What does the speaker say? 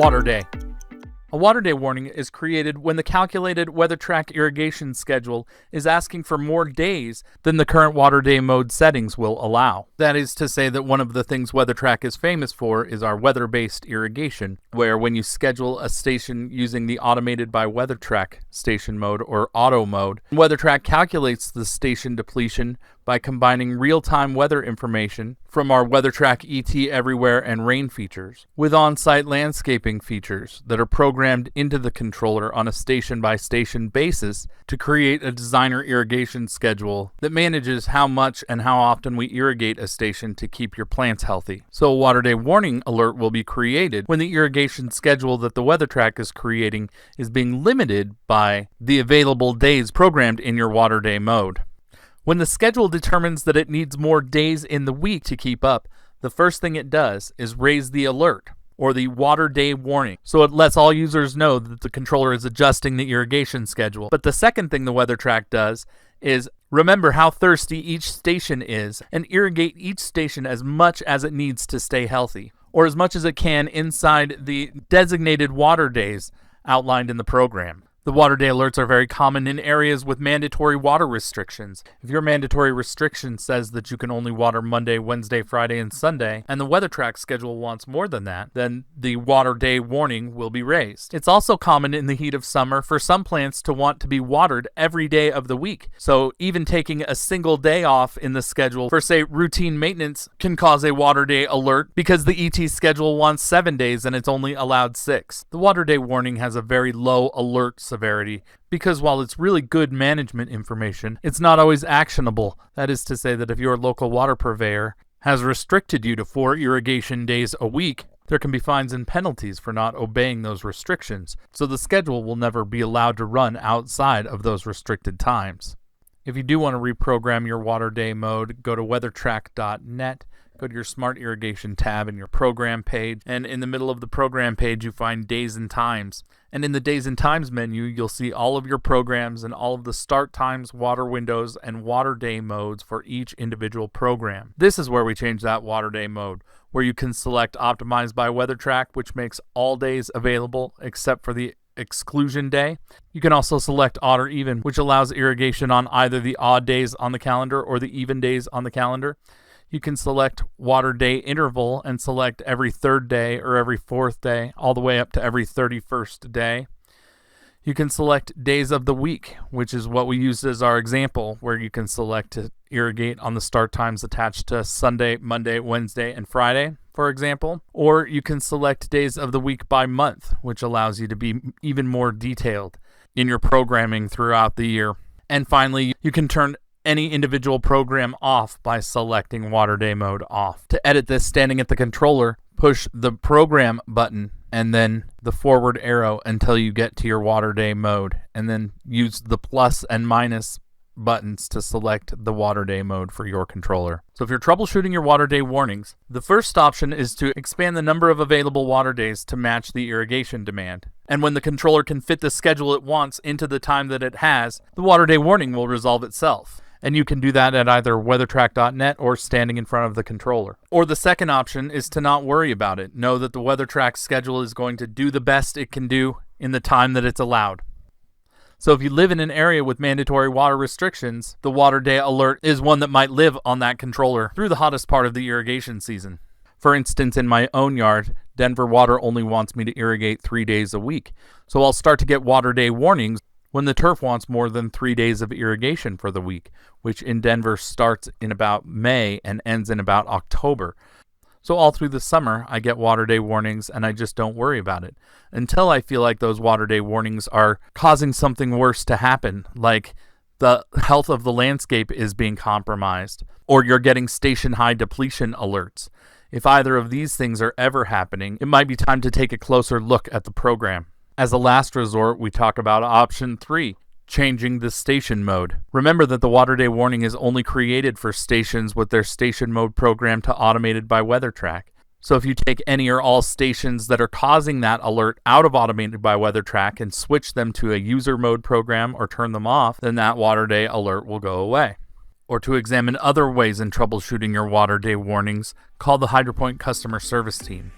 Water day. A water day warning is created when the calculated WeatherTrack irrigation schedule is asking for more days than the current water day mode settings will allow. That is to say that one of the things WeatherTrack is famous for is our weather-based irrigation, where when you schedule a station using the automated by WeatherTrack station mode or auto mode, WeatherTrack calculates the station depletion by combining real-time weather information from our WeatherTrack ET Everywhere and Rain features with on-site landscaping features that are programmed into the controller on a station-by-station basis to create a designer irrigation schedule that manages how much and how often we irrigate a station to keep your plants healthy. So a water day warning alert will be created when the irrigation schedule that the WeatherTrack is creating is being limited by the available days programmed in your water day mode. When the schedule determines that it needs more days in the week to keep up, the first thing it does is raise the alert, or the water day warning, so it lets all users know that the controller is adjusting the irrigation schedule. But the second thing the WeatherTrack does is remember how thirsty each station is and irrigate each station as much as it needs to stay healthy, or as much as it can inside the designated water days outlined in the program. The water day alerts are very common in areas with mandatory water restrictions. If your mandatory restriction says that you can only water Monday, Wednesday, Friday, and Sunday, and the WeatherTrack schedule wants more than that, then the water day warning will be raised. It's also common in the heat of summer for some plants to want to be watered every day of the week. So even taking a single day off in the schedule for, say, routine maintenance can cause a water day alert because the ET schedule wants 7 days and it's only allowed 6. The water day warning has a very low alert severity because while it's really good management information, it's not always actionable. That is to say that if your local water purveyor has restricted you to 4 irrigation days a week, there can be fines and penalties for not obeying those restrictions, so the schedule will never be allowed to run outside of those restricted times. If you do want to reprogram your water day mode, go to weathertrack.net. Go to your Smart Irrigation tab in your program page, and in the middle of the program page you find Days and Times. And in the Days and Times menu you'll see all of your programs and all of the start times, water windows, and water day modes for each individual program. This is where we change that water day mode, where you can select Optimized by WeatherTrack, which makes all days available except for the exclusion day. You can also select odd or even, which allows irrigation on either the odd days on the calendar or the even days on the calendar. You can select water day interval and select every 3rd day or every 4th day, all the way up to every 31st day. You can select days of the week, which is what we used as our example, where you can select to irrigate on the start times attached to Sunday, Monday, Wednesday, and Friday, for example. Or you can select days of the week by month, which allows you to be even more detailed in your programming throughout the year. And finally, you can turn any individual program off by selecting water day mode off. To edit this, standing at the controller, push the program button and then the forward arrow until you get to your water day mode, and then use the plus and minus buttons to select the water day mode for your controller. So if you're troubleshooting your water day warnings, the first option is to expand the number of available water days to match the irrigation demand. And when the controller can fit the schedule it wants into the time that it has, the water day warning will resolve itself. And you can do that at either weathertrack.net or standing in front of the controller. Or the second option is to not worry about it. Know that the WeatherTrack schedule is going to do the best it can do in the time that it's allowed. So if you live in an area with mandatory water restrictions, the water day alert is one that might live on that controller through the hottest part of the irrigation season. For instance, in my own yard, Denver Water only wants me to irrigate 3 days a week. So I'll start to get water day warnings when the turf wants more than 3 days of irrigation for the week, which in Denver starts in about May and ends in about October. So all through the summer, I get water day warnings and I just don't worry about it until I feel like those water day warnings are causing something worse to happen, like the health of the landscape is being compromised, or you're getting station high depletion alerts. If either of these things are ever happening, it might be time to take a closer look at the program. As a last resort, we talk about option 3, changing the station mode. Remember that the water day warning is only created for stations with their station mode programmed to automated by WeatherTrack. So if you take any or all stations that are causing that alert out of automated by WeatherTrack and switch them to a user mode program or turn them off, then that water day alert will go away. Or to examine other ways in troubleshooting your water day warnings, call the HydroPoint customer service team.